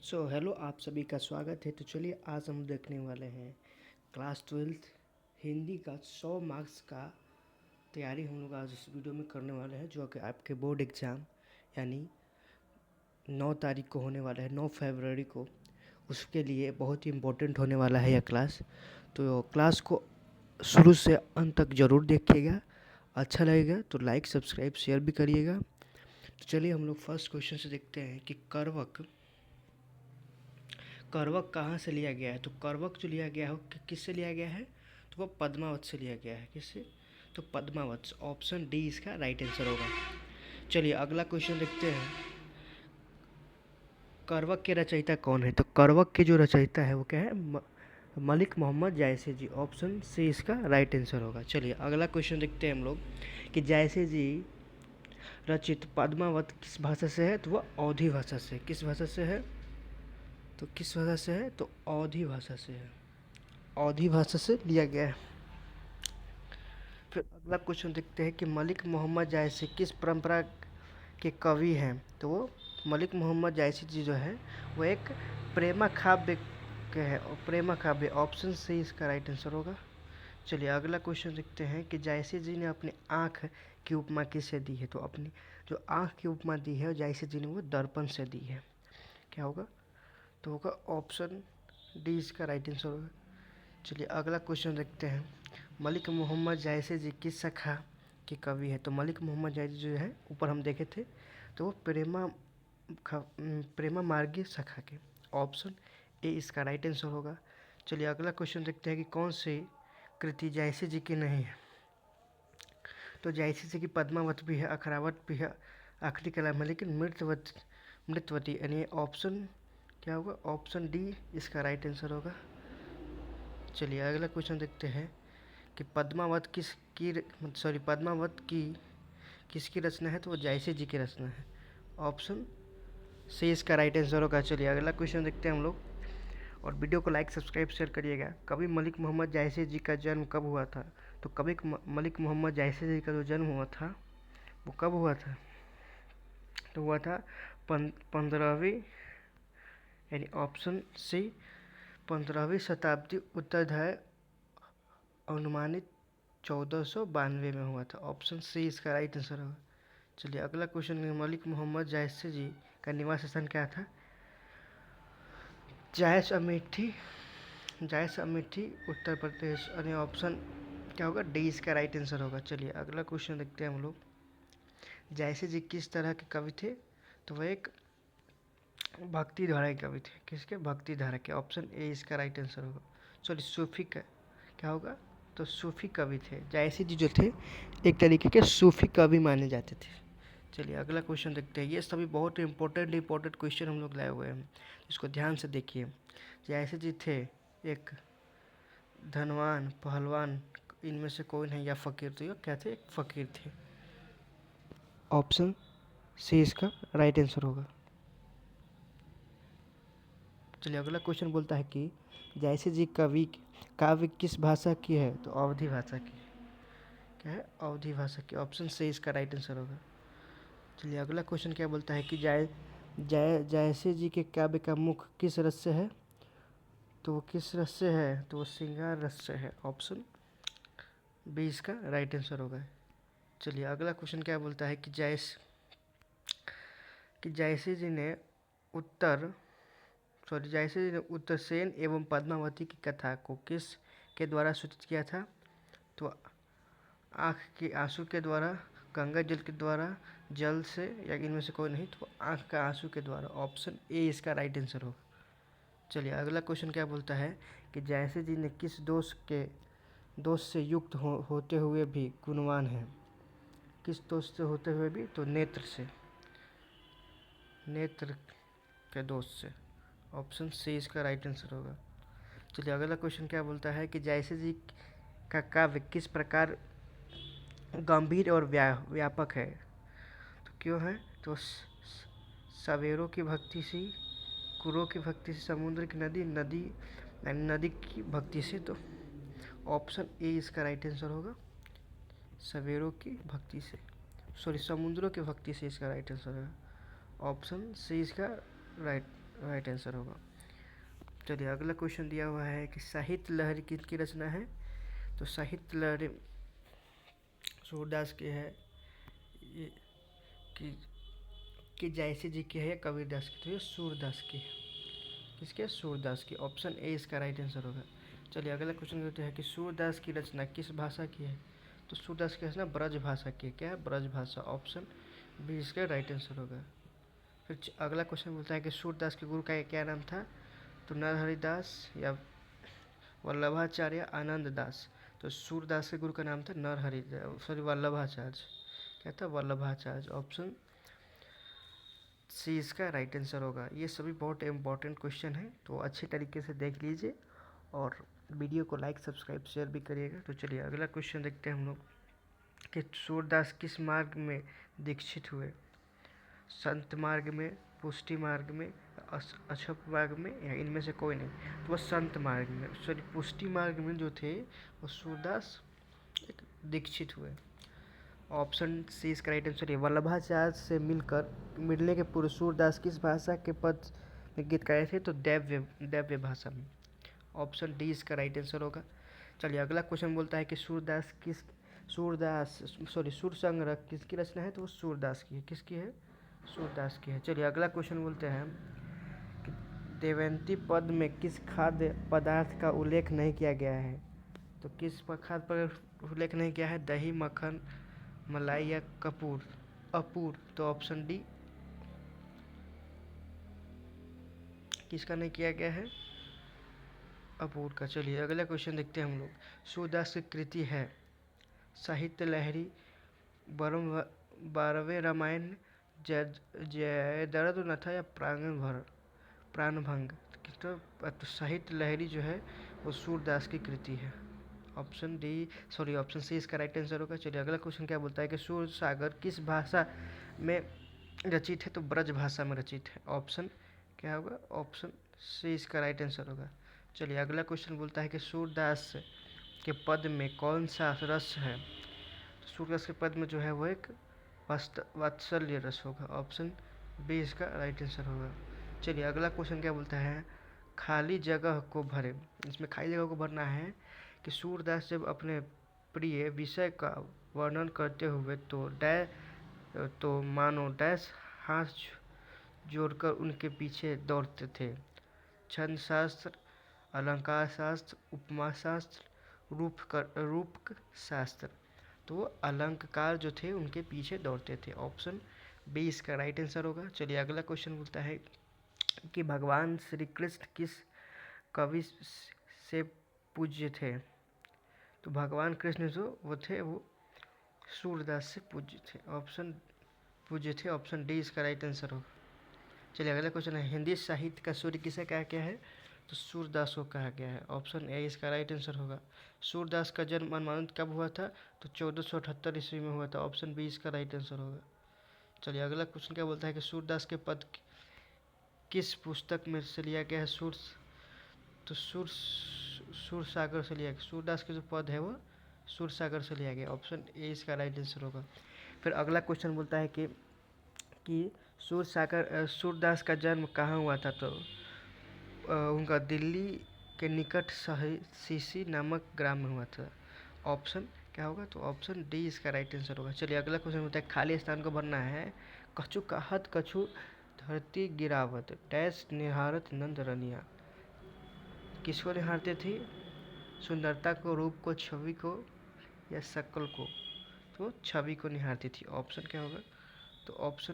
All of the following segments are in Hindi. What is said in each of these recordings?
हेलो आप सभी का स्वागत है। तो चलिए आज हम देखने वाले हैं क्लास 12th हिंदी का 100 मार्क्स का तैयारी हम लोग आज इस वीडियो में करने वाले हैं, जो कि आपके बोर्ड एग्ज़ाम यानी 9 तारीख को होने वाला है, 9 फरवरी को। उसके लिए बहुत ही इम्पोर्टेंट होने वाला है यह क्लास। तो क्लास को शुरू से अंत तक ज़रूर देखिएगा। अच्छा लगेगा तो लाइक सब्सक्राइब शेयर भी करिएगा। तो चलिए हम लोग फर्स्ट क्वेश्चन से देखते हैं कि करवक कहाँ से लिया गया है। तो करवक जो लिया गया है वो किससे लिया गया है, तो वो पद्मावत से लिया गया है। किससे, तो पद्मावत। ऑप्शन डी इसका राइट आंसर होगा। चलिए अगला क्वेश्चन देखते हैं, करवक के रचयिता कौन है। तो करवक के जो रचयिता है वो क्या है, मलिक मोहम्मद जायसी जी। ऑप्शन सी इसका राइट आंसर होगा। चलिए अगला क्वेश्चन देखते हैं हम लोग कि जायसी जी रचित पद्मावत किस भाषा से है। तो वह अवधी भाषा से। किस भाषा से है, तो किस भाषा से है, तो अवधी भाषा से है। अवधी भाषा से लिया गया है। फिर अगला क्वेश्चन देखते हैं कि मलिक मोहम्मद जायसी किस परंपरा के कवि हैं। तो वो मलिक मोहम्मद जायसी जी जो है वो एक प्रेमा काव्य के हैं। और प्रेमा काव्य, ऑप्शन सी इसका राइट आंसर होगा। चलिए अगला क्वेश्चन देखते हैं कि जायसी जी ने अपनी आँख की उपमा किससे दी है। तो अपनी जो आँख की उपमा दी है जायसी जी ने वो दर्पण से दी है। क्या होगा, तो होगा ऑप्शन डी इसका राइट आंसर होगा। चलिए अगला क्वेश्चन देखते हैं, मलिक मोहम्मद जायसी जी किस शाखा के कवि है। तो मलिक मोहम्मद जायसी जो है ऊपर हम देखे थे, तो वो प्रेमा मार्गी शाखा के। ऑप्शन ए इसका राइट आंसर होगा। चलिए अगला क्वेश्चन देखते हैं कि कौन सी कृति जायसी जी की नहीं है। तो जायसी जी की पद्मावत भी है, अखरावत भी है, आखिरी कलाम है, लेकिन मृतवती यानी ऑप्शन क्या होगा, ऑप्शन डी इसका राइट आंसर होगा। चलिए अगला क्वेश्चन देखते हैं कि पद्मावत की किसकी रचना है। तो वो जायसी जी की रचना है। ऑप्शन सी इसका राइट आंसर होगा। चलिए अगला क्वेश्चन देखते हैं हम लोग, और वीडियो को लाइक सब्सक्राइब शेयर करिएगा। कवि मलिक मोहम्मद जायसी जी का जन्म कब हुआ था। तो कवि मलिक मोहम्मद जायसी जी का जो जन्म हुआ था वो कब हुआ था, तो हुआ था 15वीं यानी ऑप्शन सी 15वीं शताब्दी उत्तरार्ध, अनुमानित 1492 में हुआ था। ऑप्शन सी इसका राइट आंसर होगा। चलिए अगला क्वेश्चन, मलिक मोहम्मद जायसी जी का निवास स्थान क्या था। जायस अमेठी, उत्तर प्रदेश। यानी ऑप्शन क्या होगा, डी इसका राइट आंसर होगा। चलिए अगला क्वेश्चन देखते हैं हम लोग, जायसी जी किस तरह के कवि थे। तो वह एक भक्ति धारा के कवि थे। किसके, भक्ति धारा के। ऑप्शन ए इसका राइट आंसर होगा। सॉरी सूफी का क्या होगा, तो सूफी कवि थे। जायसी जी जो थे एक तरीके के सूफी कवि माने जाते थे। चलिए अगला क्वेश्चन देखते हैं। ये सभी बहुत इंपॉर्टेंट क्वेश्चन हम लोग लाए हुए हैं, इसको ध्यान से देखिए। जायसी जी थे एक धनवान पहलवान, इनमें से कोई नहीं, या फ़कीर। तो ये क्या थे, एक फ़कीर थे। ऑप्शन सी इसका राइट आंसर होगा। चलिए अगला क्वेश्चन बोलता है कि जायसी जी काव्य किस भाषा की है। तो अवधी भाषा की। क्या है, अवधी भाषा की। ऑप्शन सी इसका राइट आंसर होगा। चलिए अगला क्वेश्चन क्या बोलता है कि जायसी जी के काव्य का मुख किस रस से है। तो वो किस रस से है, तो वो श्रृंगार रस से है। ऑप्शन बी इसका राइट आंसर होगा। चलिए अगला क्वेश्चन क्या बोलता है कि जायसी जी ने उत्तरसेन एवं पद्मावती की कथा को किस के द्वारा सूचित किया था। तो आँख के आंसू के द्वारा, गंगा जल के द्वारा, जल से, या इनमें से कोई नहीं, तो आँख का आंसू के द्वारा। ऑप्शन ए इसका राइट आंसर होगा। चलिए अगला क्वेश्चन क्या बोलता है कि जायसी जी ने किस दोष से युक्त होते हुए भी गुणवान है। किस दोष से होते हुए भी, तो नेत्र के दोष से। ऑप्शन सी इसका राइट आंसर होगा। चलिए अगला क्वेश्चन क्या बोलता है कि जायसी जी का काव्य किस प्रकार गंभीर और व्यापक है। तो क्यों है, तो सवेरों की भक्ति से, कुरों की भक्ति से, समुद्र की नदी की भक्ति से। तो ऑप्शन ए इसका राइट आंसर होगा। सवेरों की भक्ति से, समुद्रों की भक्ति से इसका राइट आंसर होगा। ऑप्शन सी इसका राइट आंसर होगा। चलिए अगला क्वेश्चन दिया हुआ है कि साहित्य लहरी किसकी रचना है। तो साहित्य लहरी सूरदास की है, ये कि जयसी जी की है या कबीरदास की। तो ये सूरदास की है। किसके? सूरदास की। ऑप्शन ए इसका राइट आंसर होगा। चलिए अगला क्वेश्चन करते हैं कि सूरदास की रचना किस भाषा की है। तो सूरदास की रचना ब्रज भाषा की है। क्या है? ब्रज भाषा। ऑप्शन बी इसका राइट आंसर होगा। फिर अगला क्वेश्चन बोलता है कि सूरदास के गुरु का क्या नाम था। तो नरहरिदास या वल्लभाचार्य आनंद दास। तो सूरदास के गुरु का नाम था नरहरि सॉरी वल्लभाचार्य। क्या था? वल्लभाचार्य। ऑप्शन सी इसका राइट आंसर होगा। ये सभी बहुत इंपॉर्टेंट क्वेश्चन है, तो अच्छे तरीके से देख लीजिए और वीडियो को लाइक सब्सक्राइब शेयर भी करिएगा। तो चलिए अगला क्वेश्चन देखते हैं हम लोग कि सूरदास किस मार्ग में दीक्षित हुए। संत मार्ग में, पुष्टि मार्ग में, अक्षप मार्ग में, या इनमें से कोई नहीं। तो वह संत मार्ग में सॉरी पुष्टि मार्ग में जो थे वो सूरदास दीक्षित हुए। ऑप्शन सी इसका राइट आंसर है। वल्लभाचार्य से मिलने के पूर्व सूरदास किस भाषा के पद में गीत गाए थे। तो दैव्य भाषा में। ऑप्शन डी इसका राइट आंसर होगा। चलिए अगला क्वेश्चन बोलता है कि सुर संग्रह किसकी रचना है। तो वो सूरदास की है। किसकी है? सूरदास की है। चलिए अगला क्वेश्चन बोलते हैं कि देवंती पद में किस खाद्य पदार्थ का उल्लेख नहीं किया गया है। तो किस खाद्य पदार्थ उल्लेख नहीं किया है। दही, मक्खन, मलाई या अपूर। तो ऑप्शन डी किसका नहीं किया गया है। अपूर का। चलिए अगला क्वेश्चन देखते हैं हम लोग। सूरदास की कृति है साहित्य लहरी, बारहवें रामायण, जयद्रथ नथा या प्राणभंग। तो साहित्य लहरी जो है वो सूरदास की कृति है। ऑप्शन सी इसका राइट आंसर होगा। चलिए अगला क्वेश्चन क्या बोलता है कि सूर सागर किस भाषा में रचित है। तो ब्रज भाषा में रचित है। ऑप्शन क्या होगा? ऑप्शन सी इसका राइट आंसर होगा। चलिए अगला क्वेश्चन बोलता है कि सूरदास के पद में कौन सा रस है। तो सूरदास के पद में जो है वो एक वात्सल्य रस होगा। ऑप्शन बी इसका राइट आंसर होगा। चलिए अगला क्वेश्चन क्या बोलता है खाली जगह को भरे। इसमें खाली जगह को भरना है कि सूरदास जब अपने प्रिय विषय का वर्णन करते हुए तो मानो डैश हाथ जोड़कर उनके पीछे दौड़ते थे। छंद शास्त्र, अलंकार शास्त्र, उपमा शास्त्र, रूप शास्त्र। तो वो अलंकार जो थे उनके पीछे दौड़ते थे। ऑप्शन बी इसका राइट आंसर होगा। चलिए अगला क्वेश्चन बोलता है कि भगवान श्री कृष्ण किस कवि से पूज्य थे। तो भगवान कृष्ण जो वो थे वो सूरदास से पूज्य थे। ऑप्शन डी इसका राइट आंसर होगा। चलिए अगला क्वेश्चन है हिंदी साहित्य का सूर्य किसे कहा गया है। तो सूरदास को कहा गया है। ऑप्शन ए इसका राइट आंसर होगा। सूरदास का जन्म अनुमानित कब हुआ था। तो 1478 ईस्वी में हुआ था। ऑप्शन बी इसका राइट आंसर होगा। चलिए अगला क्वेश्चन क्या बोलता है कि सूरदास के पद किस पुस्तक में से लिया गया है। तो सुर सागर से लिया गया। सूरदास के जो पद है वो सुर सागर से लिया गया। ऑप्शन ए इसका राइट आंसर होगा। फिर अगला क्वेश्चन बोलता है कि सूरदास का जन्म कहाँ हुआ था। तो उनका दिल्ली के निकट सीसी नामक ग्राम में हुआ था। ऑप्शन क्या होगा। तो ऑप्शन डी इसका राइट आंसर होगा। चलिए अगला क्वेश्चन होता है खाली स्थान को भरना है। कछु कहत कछु धरती गिरावत डैश निहारत नंद रनिया। किसको निहारते थे। सुंदरता को, रूप को, छवि को या शक्ल को। तो छवि को निहारती थी। ऑप्शन क्या होगा। तो ऑप्शन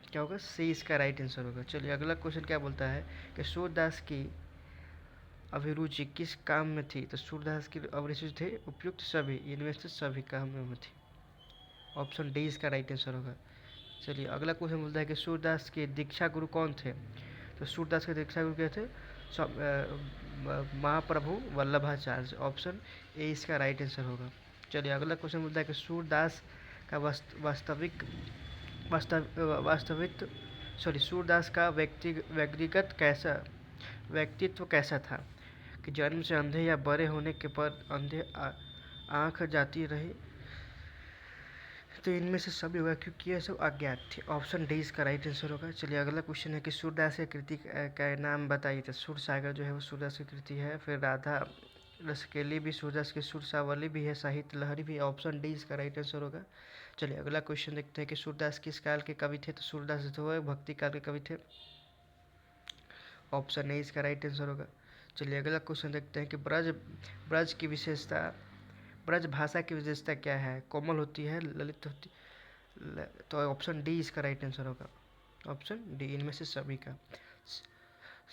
क्या होगा। सी इसका राइट आंसर होगा। चलिए अगला क्वेश्चन क्या बोलता है कि सूरदास की अभिरुचि किस काम में थी। तो सूरदास की अभिरुचि थे उपयुक्त सभी, इनमें से सभी काम में थी। ऑप्शन डी इसका राइट आंसर होगा। चलिए अगला क्वेश्चन बोलता है कि सूरदास के दीक्षा गुरु कौन थे। तो सूरदास के दीक्षा गुरु क्या थे। महाप्रभु वल्लभाचार्य। ऑप्शन ए इसका राइट आंसर होगा। चलिए अगला क्वेश्चन बोलता है कि सूरदास का सूरदास का व्यक्तित्व कैसा था। कि जन्म से अंधे या बड़े होने के पर अंधे आँख जाती रही, तो इनमें से सभी होगा क्योंकि ये सब अज्ञात थे। ऑप्शन डी इसका राइट आंसर होगा। चलिए अगला क्वेश्चन है कि सूरदास की कृति का नाम बताइए। तो सूर सागर जो है वो सूरदास की कृति है। फिर राधा रसकेली भी सूरदास की, सुरसावली भी है, साहित्य लहरी भी है। ऑप्शन डी इसका राइट आंसर होगा। चलिए अगला क्वेश्चन देखते हैं कि सूरदास किस काल के कवि थे। तो सूरदास जो है भक्ति काल के कवि थे। ऑप्शन ए इसका राइट आंसर होगा। चलिए अगला क्वेश्चन देखते हैं कि ब्रज ब्रज की विशेषता, ब्रज भाषा की विशेषता क्या है। कोमल होती है, ललित होती, तो ऑप्शन डी इसका राइट आंसर होगा। ऑप्शन डी इनमें से सभी का।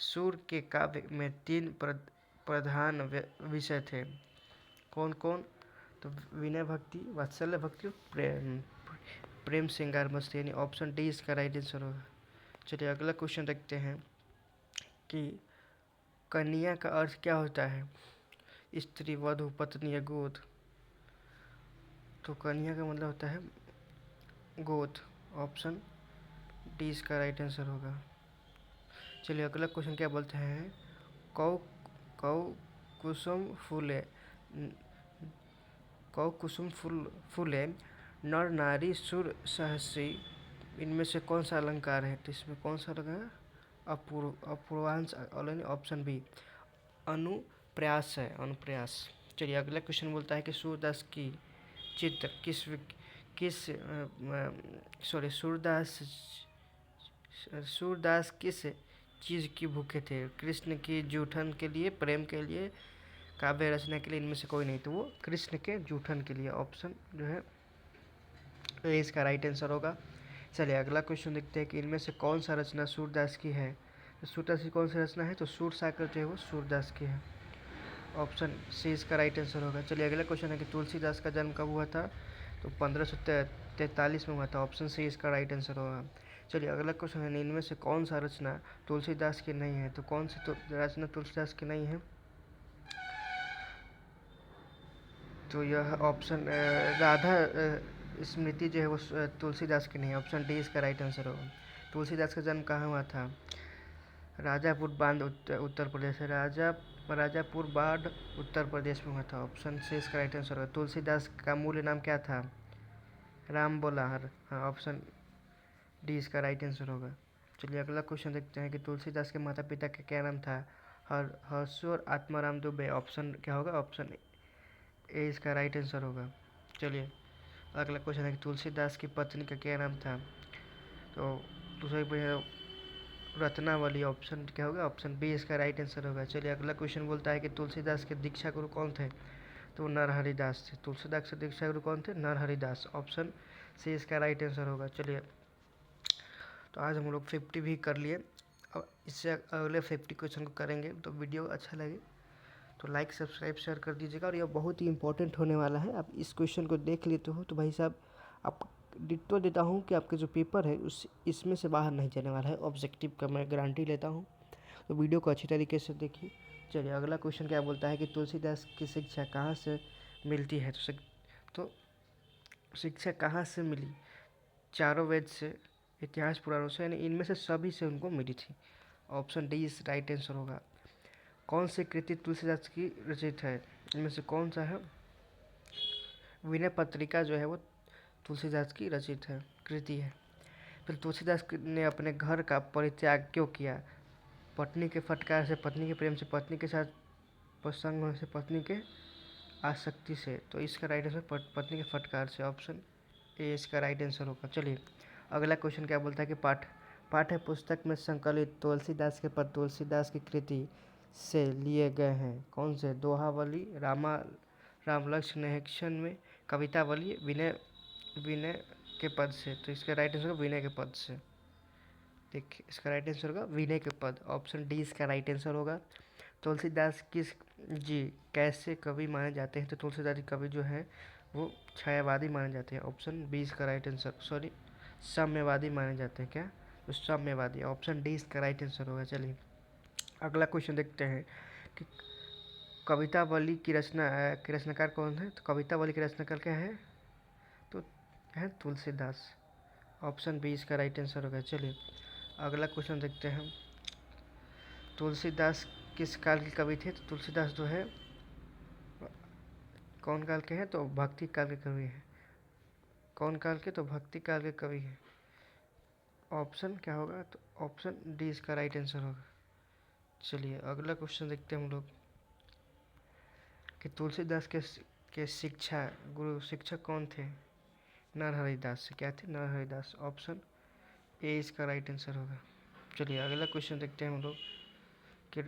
सूर के काव्य में तीन प्रधान विषय थे। कौन कौन। तो विनय भक्ति, वात्सल्य भक्ति, प्रेम प्रेम श्रृंगार मस्ती, यानी ऑप्शन डी इसका राइट आंसर होगा। चलिए अगला क्वेश्चन देखते हैं कि कन्या का अर्थ क्या होता है। स्त्री, वधु, पत्नी या गोद। तो कन्या का मतलब होता है गोद। ऑप्शन डी इसका राइट आंसर होगा। चलिए अगला क्वेश्चन क्या बोलते हैं। कौ कौ कुसुम फूले, कौ कुसुम फूले नर नारी सुर सहसी, इनमें से कौन सा अलंकार है। तो इसमें कौन सा लगा है। अपूर्वांश। ऑप्शन बी अनुप्रयास है, अनुप्रयास। चलिए अगला क्वेश्चन बोलता है कि सूरदास की चित्र किस सॉरी सूरदास किस चीज़ की भूखे थे। कृष्ण की जूठन के लिए, प्रेम के लिए, काव्य रचना के लिए, इनमें से कोई नहीं। तो वो कृष्ण के जूठन के लिए। ऑप्शन जो है ए इसका राइट आंसर होगा। चलिए अगला क्वेश्चन देखते हैं कि इनमें से कौन सा रचना सूरदास की है। तो सूरदास की कौन सी रचना है। तो सूर सागर जो है वो सूरदास की है। ऑप्शन सी इसका राइट आंसर होगा। चलिए अगला क्वेश्चन है कि तुलसीदास का जन्म कब हुआ था। तो 1543 में हुआ था। ऑप्शन सी इसका राइट आंसर होगा। चलिए अगला क्वेश्चन है इनमें से कौन सा रचना तुलसीदास की नहीं है। तो कौन सी रचना तुलसीदास की नहीं है। तो यह ऑप्शन राधा स्मृति जो है वो तुलसीदास की नहीं है। ऑप्शन डी इसका राइट आंसर होगा। तुलसीदास का जन्म कहाँ हुआ था। राजापुर बांध उत्तर प्रदेश है। राजापुर बाढ़ उत्तर प्रदेश में हुआ था। ऑप्शन सी इसका राइट आंसर होगा। तुलसीदास का मूल नाम क्या था। राम बोलाहर। हाँ, ऑप्शन डी इसका राइट आंसर होगा। चलिए अगला क्वेश्चन देखते हैं कि तुलसीदास के माता पिता का क्या नाम था। हर्षु और आत्माराम दुबे। ऑप्शन क्या होगा। ऑप्शन ए इसका राइट आंसर होगा। चलिए अगला क्वेश्चन है कि तुलसीदास की पत्नी का क्या नाम था। तो दूसरा रत्नावली। ऑप्शन क्या होगा। ऑप्शन बी इसका राइट आंसर होगा। चलिए अगला क्वेश्चन बोलता है कि तुलसीदास के दीक्षा गुरु कौन थे। तो नरहरिदास थे। तुलसीदास के दीक्षा गुरु कौन थे। नरहरिदास। ऑप्शन सी इसका राइट आंसर होगा। चलिए तो आज हम लोग 50 भी कर लिए। अब इससे अगले 50 क्वेश्चन को करेंगे। तो वीडियो अच्छा लगे तो लाइक, सब्सक्राइब, शेयर कर दीजिएगा। और यह बहुत ही इंपॉर्टेंट होने वाला है। आप इस क्वेश्चन को देख लेते हो तो भाई साहब आप डिट्टो देता हूँ कि आपके जो पेपर है उस इसमें से बाहर नहीं जाने वाला है। ऑब्जेक्टिव का मैं गारंटी लेता हूँ। तो वीडियो को अच्छी तरीके से देखिए। चलिए अगला क्वेश्चन क्या बोलता है कि तुलसीदास की शिक्षा कहाँ से मिलती है। तो शिक्षा कहाँ से मिली। चारों वेद से, इतिहास पुराणों से, यानी इनमें से सभी से उनको मिली थी। ऑप्शन डी इस राइट आंसर होगा। कौन सी कृति तुलसीदास की रचित है। इनमें से कौन सा है। विनय पत्रिका जो है वो तुलसीदास की रचित है, कृति है। फिर तुलसीदास ने अपने घर का परित्याग क्यों किया। पत्नी के फटकार से, पत्नी के प्रेम से, पत्नी के साथ प्रसंग होने से, पत्नी के आसक्ति से। तो इसका राइट आंसर पत्नी के फटकार से। ऑप्शन ए इसका राइट आंसर होगा। चलिए अगला क्वेश्चन क्या बोलता है कि पाठ्य पुस्तक में संकलित तुलसीदास के पद तुलसीदास की कृति से लिए गए हैं। कौन से। दोहावली, रामलक्ष्ण नेहक्षण में, कवितावली, विनय के पद से। तो इसका राइट आंसर होगा विनय के पद से। देखिए इसका राइट आंसर होगा विनय के पद। ऑप्शन डी इसका राइट आंसर होगा। तुलसीदास किस जी कैसे कवि माने जाते हैं। तो तुलसीदास जी कवि जो है वो छायावादी माने जाते हैं। ऑप्शन बी इसका राइट आंसर, सॉरी साम्यवादी माने जाते हैं। क्या। तो साम्यवादी। ऑप्शन डी इसका राइट आंसर होगा। चलिए अगला क्वेश्चन देखते हैं कि कवितावली की रचनाकार कौन है। तो कवितावली की रचनाकार क्या है। तो है तुलसीदास। ऑप्शन बी इसका राइट आंसर होगा। चलिए अगला क्वेश्चन देखते हैं। तुलसीदास किस काल के कवि थे। तो तुलसीदास जो है कौन काल के हैं। तो भक्ति काल के कवि हैं। कौन काल के? तो भक्ति काल के कवि हैं। ऑप्शन क्या होगा? तो ऑप्शन डी इसका राइट आंसर होगा। चलिए अगला क्वेश्चन देखते हैं हम लोग कि तुलसीदास के शिक्षा गुरु शिक्षक कौन थे? नरहरिदास। क्या थे? नरहरिदास। ऑप्शन ए इसका राइट आंसर होगा। चलिए अगला क्वेश्चन देखते हैं हम लोग कि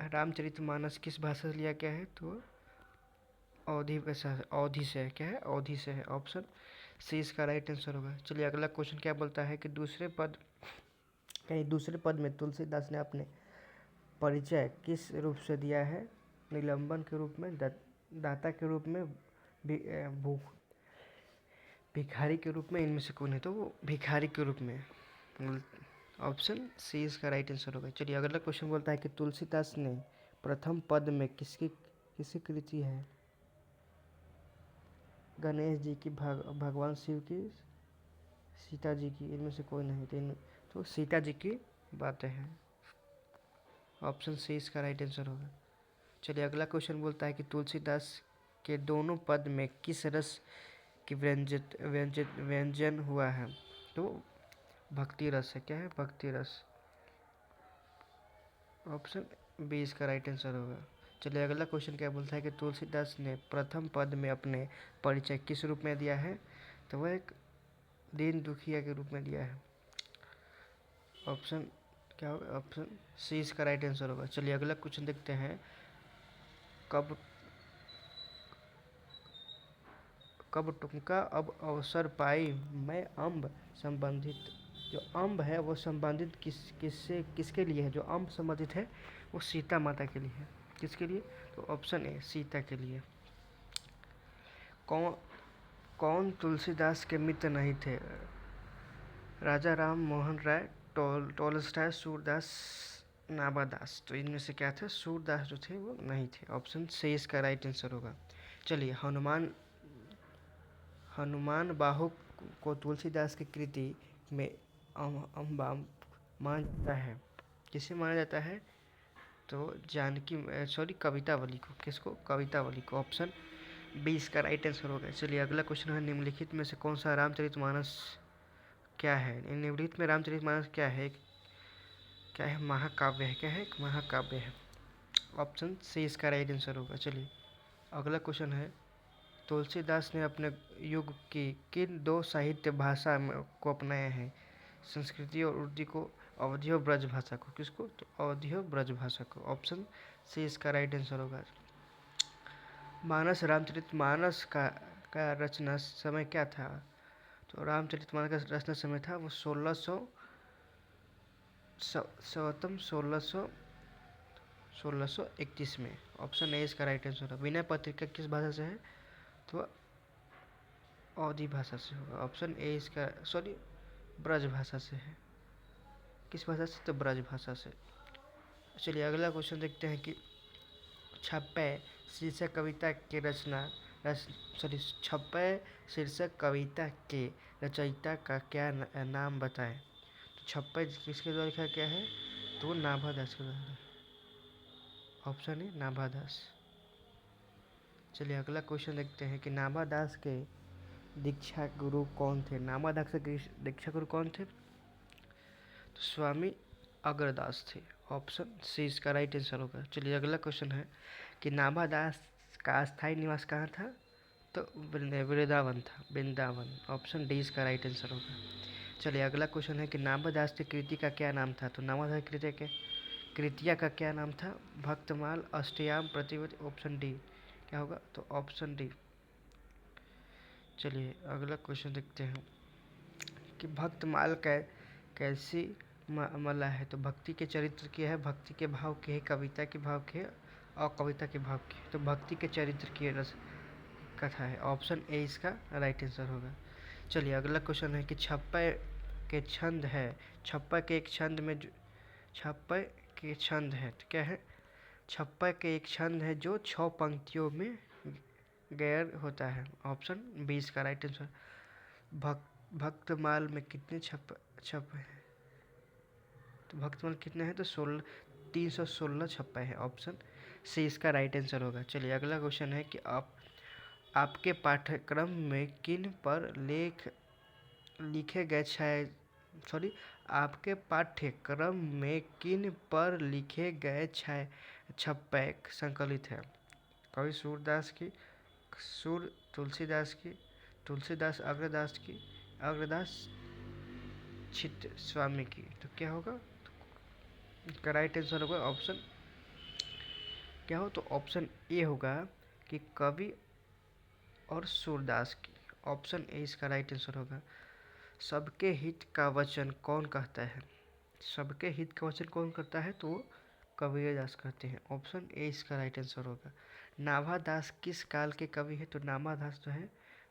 रामचरितमानस किस भाषा से लिया गया है? तो अवधी भाषा, अवधी से है। क्या है? अवधी से है। ऑप्शन सी इसका राइट आंसर होगा। चलिए अगला क्वेश्चन क्या बोलता है कि दूसरे पद में तुलसीदास ने अपने परिचय किस रूप से दिया है? निलंबन के रूप में, दाता के रूप में, भूख भिखारी के रूप में, इनमें से कौन है? तो वो भिखारी के रूप में। ऑप्शन सी इसका राइट आंसर होगा। चलिए अगला क्वेश्चन बोलता है कि तुलसीदास ने प्रथम पद में किसकी कृति है? गणेश जी की, भगवान शिव की, सीता जी की, इनमें से कोई नहीं। तो सीता जी की बातें हैं। ऑप्शन सी इसका राइट आंसर होगा। चलिए अगला क्वेश्चन बोलता है कि तुलसीदास के दोनों पद में किस रस की व्यंजन हुआ है? तो भक्ति रस है। क्या है? भक्ति रस। ऑप्शन बी इसका राइट आंसर होगा। चलिए अगला क्वेश्चन क्या बोलता है कि तुलसीदास ने प्रथम पद में अपने परिचय किस रूप में दिया है? तो वह एक दीन दुखिया के रूप में दिया है। ऑप्शन क्या होगा? ऑप्शन सी इसका राइट आंसर होगा। चलिए अगला क्वेश्चन देखते हैं कब कब टुमका अब अवसर पाई मैं अम्ब संबंधित। जो अम्ब है वो संबंधित किसके लिए है? जो अम्ब संबंधित है वो सीता माता के लिए है। किसके लिए? तो ऑप्शन ए सीता के लिए। कौन कौन तुलसीदास के मित्र नहीं थे? राजा राम मोहन राय, टोलस्टॉय, सूरदास, नाभादास। तो इनमें से क्या था? सूरदास जो थे वो नहीं थे। ऑप्शन सी इसका राइट आंसर होगा। चलिए हनुमान बाहु को तुलसीदास की कृति में अम्बा माना जाता है। किसे माना जाता है? तो कवितावली को। किसको? कवितावली को। ऑप्शन बी इसका राइट आंसर होगा। चलिए अगला क्वेश्चन है निम्नलिखित में से कौन सा रामचरितमानस क्या है? निम्नलिखित में रामचरितमानस क्या है? क्या है? महाकाव्य है। क्या है? एक महाकाव्य है। ऑप्शन सी इसका राइट आंसर होगा। चलिए अगला क्वेश्चन है तुलसीदास ने अपने युग की किन दो साहित्य भाषा को अपनाया है? संस्कृति और उर्दू को, अवधी और ब्रज भाषा को। किसको? तो अवधी और ब्रज भाषा को। ऑप्शन सी इसका राइट आंसर होगा। रामचरितमानस का रचना समय क्या था? तो रामचरितमानस का रचना समय था वो 1631 में। ऑप्शन ए इसका राइट आंसर है। विनय पत्रिका किस भाषा से है? तो अवधी भाषा से होगा। ऑप्शन ए इसका ब्रज भाषा से है। किस भाषा से? तो ब्रज भाषा से। चलिए अगला क्वेश्चन देखते हैं कि छप्पय शीर्षक कविता के छप्पय शीर्षक कविता के रचयिता का क्या नाम बताएं? तो छप्पय किसके द्वारा लिखा गया है? तो नाभादास के द्वारा। Option A Nabhadas. चलिए अगला क्वेश्चन देखते हैं कि नाभादास के दीक्षा गुरु कौन थे? नाभादास के दीक्षा गुरु कौन थे? तो स्वामी अग्रदास थे। ऑप्शन सी इसका राइट आंसर होगा। चलिए अगला क्वेश्चन है कि नाभादास का स्थायी निवास कहाँ था? तो वृंदावन था। वृंदावन। ऑप्शन डी इसका राइट आंसर होगा। चलिए अगला क्वेश्चन है कि नाभादास की कृति का क्या नाम था? तो नाभादास कृतिया का क्या नाम था? भक्तमाल, अष्टयाम, प्रतिवत। ऑप्शन डी क्या होगा? तो ऑप्शन डी। चलिए अगला क्वेश्चन देखते हैं कि भक्तमाल कैसी मला है? तो भक्ति के चरित्र की है, भक्ति के भाव की है, कविता के भाव की है और कविता के भाव की। तो भक्ति के चरित्र की रस कथा है। ऑप्शन ए इसका राइट आंसर होगा। चलिए अगला क्वेश्चन है कि छप्पय के छंद है। छप्पय के एक छंद में छप्पय के छंद है तो क्या है? छप्पय के एक छंद है जो 6 पंक्तियों में गैर होता है। ऑप्शन बी इसका राइट आंसर। भक्तमाल में कितने छप हैं? तो भक्तमाल कितने हैं? तो 316 छप्पा है। ऑप्शन सी इसका राइट आंसर होगा। चलिए अगला क्वेश्चन है कि आपके पाठ्यक्रम में किन पर लिखे गए आपके पाठ्यक्रम में किन पर लिखे गए छप्पय संकलित है? कवि सूरदास की, सूर तुलसीदास की, तुलसीदास अग्रदास की, अग्रदास छित स्वामी की। तो क्या होगा? इसका राइट आंसर होगा ऑप्शन क्या हो? तो ऑप्शन ए होगा कि कवि और सूरदास की। ऑप्शन ए इसका राइट आंसर होगा। सबके हित का वचन कौन कहता है? सबके हित का वचन कौन करता है? तो कबीरदास कहते हैं। ऑप्शन ए इसका राइट आंसर होगा। नाभादास किस काल के कवि है? तो नाभादास जो है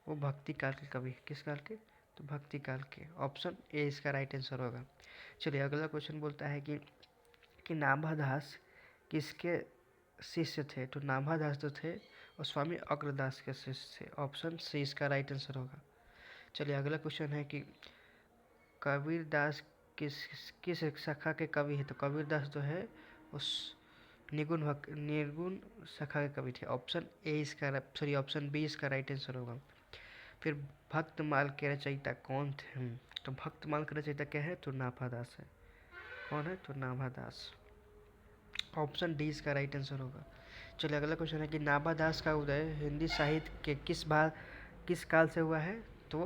वो भक्ति काल के कवि है। किस काल के? तो भक्ति काल के। ऑप्शन ए इसका राइट आंसर होगा। चलिए अगला क्वेश्चन बोलता है कि नाभादास किसके शिष्य थे? तो नाभादास जो थे और स्वामी अग्रदास के शिष्य थे। ऑप्शन सी इसका राइट आंसर होगा। चलिए अगला क्वेश्चन है कि कबीरदास किस शाखा के कवि है? तो कबीरदास जो है उस निर्गुण शाखा के कवि थे। ऑप्शन ए इसका ऑप्शन बी इसका राइट आंसर होगा। फिर भक्तमाल के रचयिता कौन थे? तो भक्तमाल के रचयिता क्या है? तो नाभादास है। कौन है? तो नाभादास। ऑप्शन डी इसका राइट आंसर होगा। चलिए अगला क्वेश्चन है कि नाभादास का उदय हिंदी साहित्य के किस काल से हुआ है? तो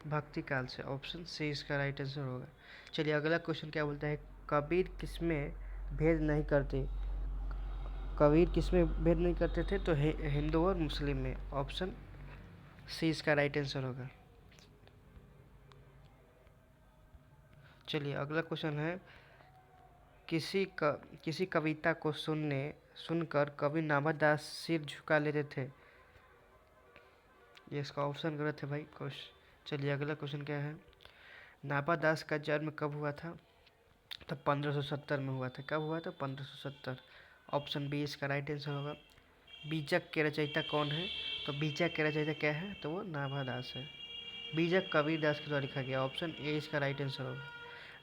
भक्ति काल से। ऑप्शन सी इसका राइट आंसर होगा। चलिए अगला क्वेश्चन क्या बोलता है? कबीर किसमें भेद नहीं करते? कबीर किसमें भेद नहीं करते थे? तो हिंदू और मुस्लिम में। ऑप्शन सी इसका राइट आंसर होगा। चलिए अगला क्वेश्चन है किसी कविता को सुनकर कवि नाभादास सिर झुका लेते थे। ये इसका ऑप्शन गलत है भाई चलिए अगला क्वेश्चन क्या है? नाभादास का जन्म कब हुआ था? तो 1570 में हुआ था। कब हुआ था? 1570। ऑप्शन बी इसका राइट आंसर होगा। बीजक के रचयिता कौन है? तो बीजक के रचयिता क्या है? तो वो नाभादास है। बीजक कबीरदास के द्वारा लिखा गया। ऑप्शन ए इसका राइट आंसर होगा।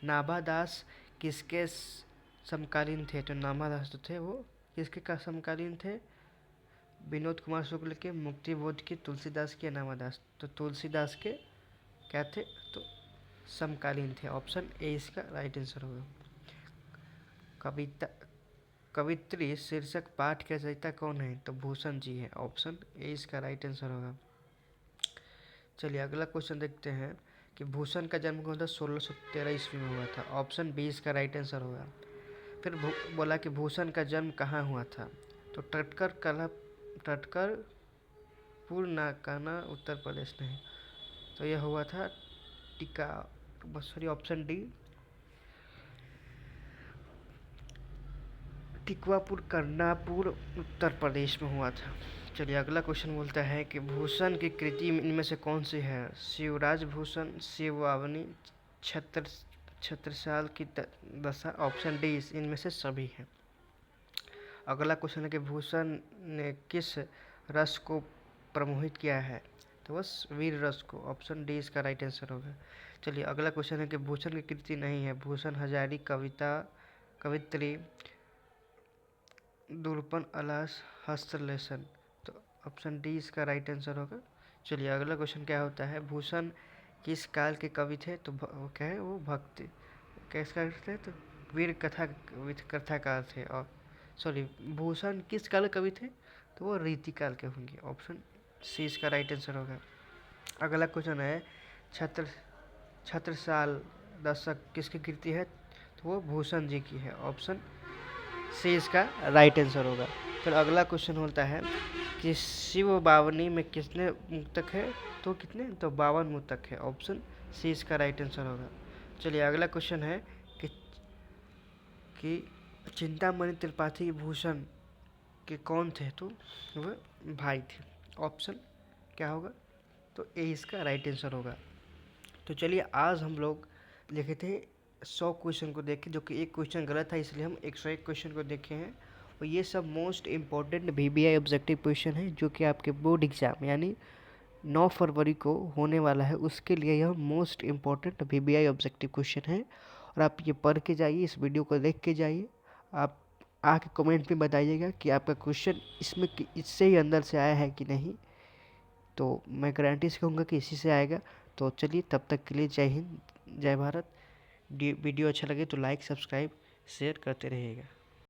नाभादास किसके समकालीन थे? तो नाभादास जो थे वो किसके का समकालीन थे? विनोद कुमार शुक्ल के, मुक्तिबोध के, तुलसीदास के, नाभादास। तो तुलसीदास के क्या थे? तो समकालीन थे। ऑप्शन ए इसका राइट आंसर होगा। कवित्री शीर्षक पाठ के रचयिता कौन है? तो भूषण जी है। ऑप्शन ए इसका राइट आंसर होगा। चलिए अगला क्वेश्चन देखते हैं कि भूषण का जन्म कौन था? 1613 ईस्वी में हुआ था। ऑप्शन बी इसका राइट आंसर होगा। फिर बोला कि भूषण का जन्म कहाँ हुआ था? तो टटकरपुर नाकाना उत्तर प्रदेश में। तो यह हुआ था ऑप्शन डी टिकवापुर कर्नापुर उत्तर प्रदेश में हुआ था। चलिए अगला क्वेश्चन बोलता है कि भूषण की कृति इनमें से कौन सी है? शिवराज भूषण, शिवावनी, छत्रसाल की दशा। ऑप्शन डी इनमें से सभी हैं। अगला क्वेश्चन है कि भूषण ने किस रस को प्रमोहित किया है? तो बस वीर रस को। ऑप्शन डी इसका राइट आंसर होगा। चलिए अगला क्वेश्चन है कि भूषण की कृति नहीं है। भूषण हजारी कवित्री, दूरपन, अलास, हस्तलेशन। तो ऑप्शन डी इसका राइट आंसर होगा। चलिए अगला क्वेश्चन क्या होता है? भूषण किस काल के कवि थे? तो क्या है वो? भक्ति किस काल थे? तो वीर कथाकार थे। और भूषण किस काल के कवि थे? तो वो रीति काल के होंगे। ऑप्शन सी इसका राइट आंसर होगा। अगला क्वेश्चन है छत्रसाल दशक किसकी कृति है? तो वो भूषण जी की है। ऑप्शन सी इसका राइट आंसर होगा। फिर अगला क्वेश्चन होता है कि शिव बावनी में कितने मुक्तक है? तो कितने? तो 52 मुक्तक है। ऑप्शन सी इसका राइट आंसर होगा। चलिए अगला क्वेश्चन है कि चिंतामणि त्रिपाठी भूषण के कौन थे? तो वह भाई थे। ऑप्शन क्या होगा? तो ए इसका राइट आंसर होगा। तो चलिए आज हम लोग लिखे थे 100 क्वेश्चन को देखे, जो कि एक क्वेश्चन गलत था, इसलिए हम 101 क्वेश्चन को देखे हैं। और ये सब most important VBI objective question है, जो कि आपके बोर्ड एग्जाम यानी 9 फरवरी को होने वाला है, उसके लिए यह most important VBI objective question है। और आप ये पढ़ के जाइए, इस वीडियो को देख के जाइए। आप आके कमेंट में बताइएगा कि आपका क्वेश्चन इसमें इससे ही अंदर से आया है कि नहीं। तो मैं गारंटी से कहूँगा कि इसी से आएगा। तो चलिए, तब तक के लिए जय हिंद, जय भारत। वीडियो अच्छा लगे तो लाइक, सब्सक्राइब, शेयर करते रहिएगा।